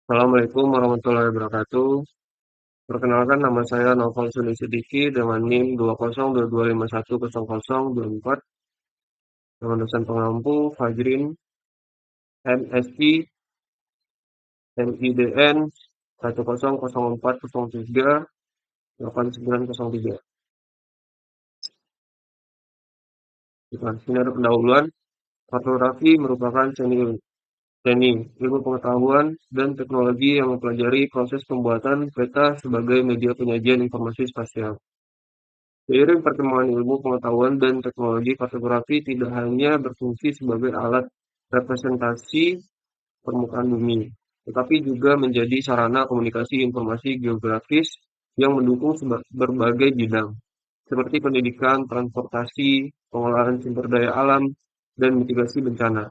Assalamualaikum warahmatullahi wabarakatuh. Perkenalkan nama saya Noval Suni Sidiki dengan NIM 20225100024 dengan dosen pengampu Fajrin MSI MIDN 1004038903. Ini ada pendahuluan. Kartografi merupakan seni ilmu pengetahuan dan teknologi yang mempelajari proses pembuatan peta sebagai media penyajian informasi spasial. Seiring perkembangan ilmu pengetahuan dan teknologi, kartografi tidak hanya berfungsi sebagai alat representasi permukaan bumi, tetapi juga menjadi sarana komunikasi informasi geografis yang mendukung berbagai bidang, seperti pendidikan, transportasi, pengolahan sumber daya alam, dan mitigasi bencana.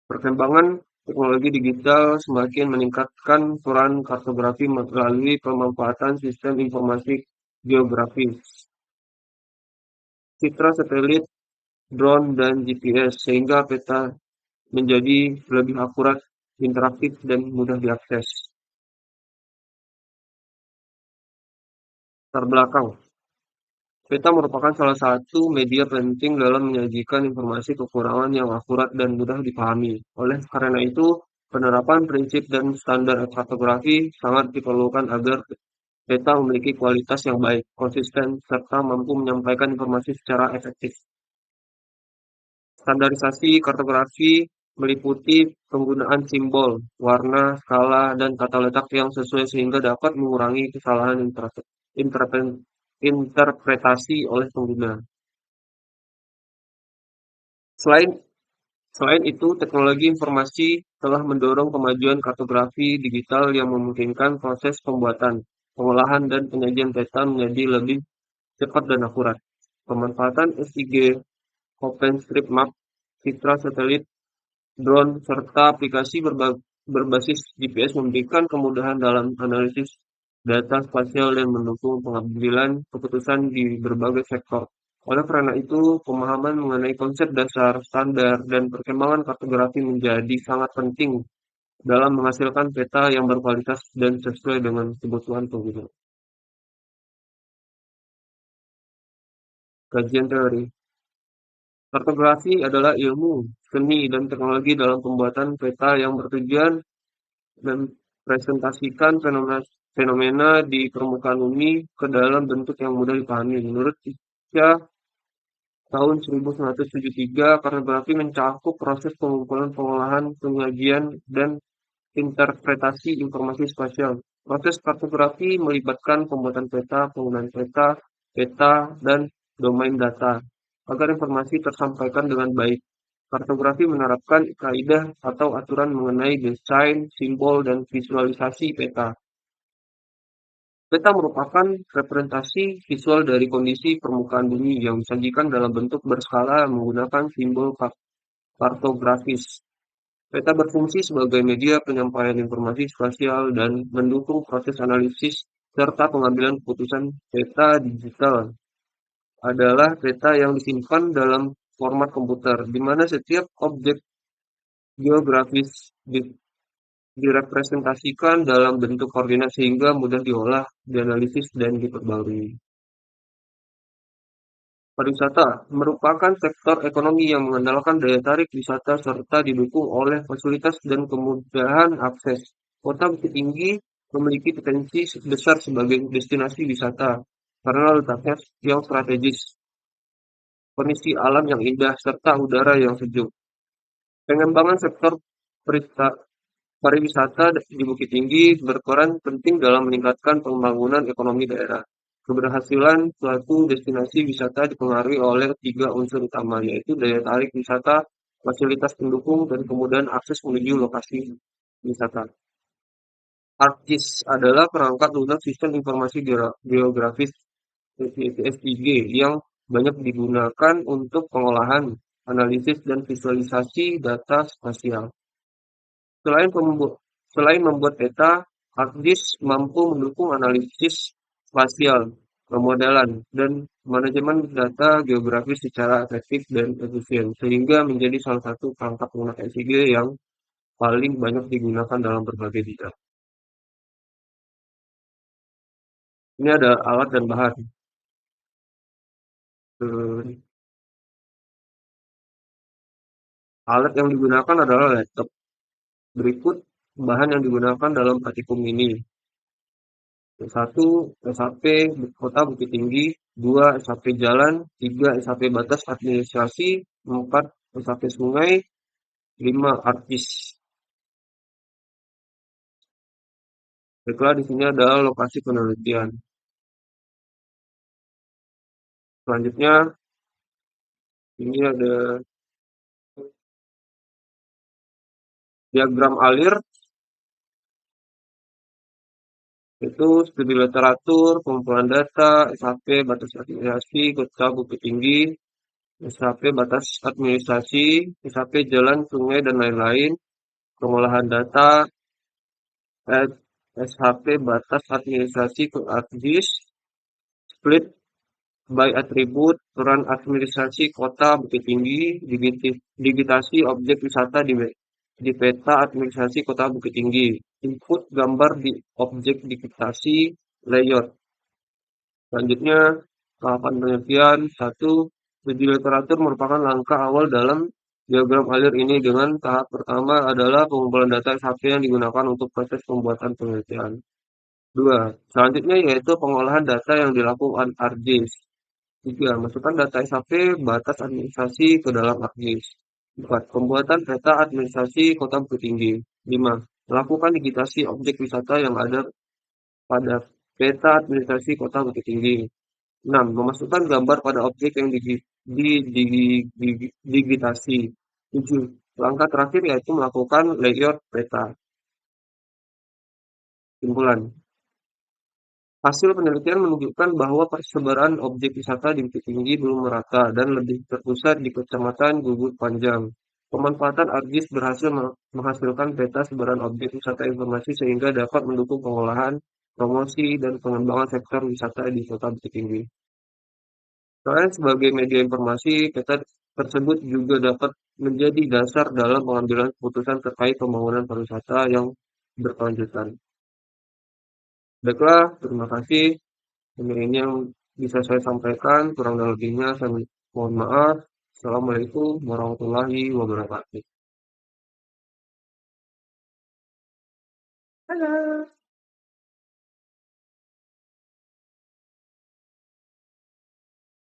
Perkembangan teknologi digital semakin meningkatkan peran kartografi melalui pemanfaatan sistem informasi geografis, citra satelit, drone, dan GPS, sehingga peta menjadi lebih akurat, interaktif, dan mudah diakses. Terbelakang, peta merupakan salah satu media penting dalam menyajikan informasi kekurangan yang akurat dan mudah dipahami. Oleh karena itu, penerapan prinsip dan standar kartografi sangat diperlukan agar peta memiliki kualitas yang baik, konsisten, serta mampu menyampaikan informasi secara efektif. Standarisasi kartografi meliputi penggunaan simbol, warna, skala, dan tata letak yang sesuai sehingga dapat mengurangi kesalahan interpretasi oleh pengguna. Selain selain itu, teknologi informasi telah mendorong kemajuan kartografi digital yang memungkinkan proses pembuatan, pengolahan, dan penyajian peta menjadi lebih cepat dan akurat. Pemanfaatan SIG, OpenStreetMap, citra satelit, drone, serta aplikasi berbasis GPS memberikan kemudahan dalam analisis data spasial dan mendukung pengambilan keputusan di berbagai sektor. Oleh karena itu, pemahaman mengenai konsep dasar, standar, dan perkembangan kartografi menjadi sangat penting dalam menghasilkan peta yang berkualitas dan sesuai dengan kebutuhan pengguna. Kajian teori. Kartografi adalah ilmu, seni, dan teknologi dalam pembuatan peta yang bertujuan mempresentasikan fenomena di permukaan bumi ke dalam bentuk yang mudah dipahami. Menurut Isya tahun 1973, kartografi mencakup proses pengumpulan, pengolahan, penyajian, dan interpretasi informasi spasial. Proses kartografi melibatkan pembuatan peta, penggunaan peta, dan domain data agar informasi tersampaikan dengan baik. Kartografi menerapkan kaidah atau aturan mengenai desain, simbol, dan visualisasi peta. Peta merupakan representasi visual dari kondisi permukaan bumi yang disajikan dalam bentuk berskala menggunakan simbol kartografis. Peta berfungsi sebagai media penyampaian informasi spasial dan mendukung proses analisis serta pengambilan keputusan. Peta digital adalah peta yang disimpan dalam format komputer, di mana setiap objek geografis direpresentasikan dalam bentuk koordinat sehingga mudah diolah, dianalisis, dan diperbarui. Pariwisata merupakan sektor ekonomi yang mengandalkan daya tarik wisata serta didukung oleh fasilitas dan kemudahan akses. Kota Bukit Tinggi memiliki potensi besar sebagai destinasi wisata karena letaknya yang strategis, kondisi alam yang indah, serta udara yang sejuk. Pengembangan sektor pariwisata di Bukit Tinggi berperan penting dalam meningkatkan pembangunan ekonomi daerah. Keberhasilan suatu destinasi wisata dipengaruhi oleh 3 unsur utama, yaitu daya tarik wisata, fasilitas pendukung, dan kemudahan akses menuju lokasi wisata. ArcGIS adalah perangkat lunak sistem informasi geografis (SIG) yang banyak digunakan untuk pengolahan, analisis, dan visualisasi data spasial. Selain membuat peta, ArcGIS mampu mendukung analisis spasial, pemodelan, dan manajemen data geografis secara efektif dan efisien, sehingga menjadi salah satu perangkat lunak SIG yang paling banyak digunakan dalam berbagai bidang. Ini ada alat dan bahan. Eh, Alat yang digunakan adalah laptop. Berikut bahan yang digunakan dalam praktikum ini. Satu, SHP Kota Bukit Tinggi. Dua, SHP Jalan. Tiga, SHP Batas Administrasi. Empat, SHP Sungai. Lima, Artis. Baiklah, di sini adalah lokasi penelitian. Selanjutnya, ini ada diagram alir, itu studi literatur, pengumpulan data, SHP batas administrasi, Kota Bukit Tinggi, SHP batas administrasi, SHP jalan, sungai, dan lain-lain, pengolahan data, SHP batas administrasi ke ArcGIS, split by attribute, peran administrasi Kota Bukit Tinggi, digitasi objek wisata di peta administrasi Kota Bukit Tinggi, input gambar di objek digitasi, layout. Selanjutnya, tahapan penelitian. Satu, studi literatur merupakan langkah awal dalam diagram alir ini dengan tahap pertama adalah pengumpulan data SHP yang digunakan untuk proses pembuatan penelitian. Dua, selanjutnya yaitu pengolahan data yang dilakukan ArcGIS. Tiga, masukkan data SHP batas administrasi ke dalam ArcGIS. Empat, pembuatan peta administrasi Kota Bukit Tinggi. Lima, melakukan digitasi objek wisata yang ada pada peta administrasi Kota Bukit Tinggi. 6. Memasukkan gambar pada objek yang digitasi. 7. Langkah terakhir yaitu melakukan layout peta. Simpulan. Hasil penelitian menunjukkan bahwa persebaran objek wisata di Bukit Tinggi belum merata dan lebih terpusat di Kecamatan Gugur Panjang. Pemanfaatan ArcGIS berhasil menghasilkan peta sebaran objek wisata informasi sehingga dapat mendukung pengolahan, promosi, dan pengembangan sektor wisata di Kota Bukit Tinggi. Selain sebagai media informasi, peta tersebut juga dapat menjadi dasar dalam pengambilan keputusan terkait pembangunan pariwisata yang berkelanjutan. Baiklah, terima kasih. Ini yang bisa saya sampaikan. Kurang lebihnya saya mohon maaf. Assalamualaikum warahmatullahi wabarakatuh. Halo.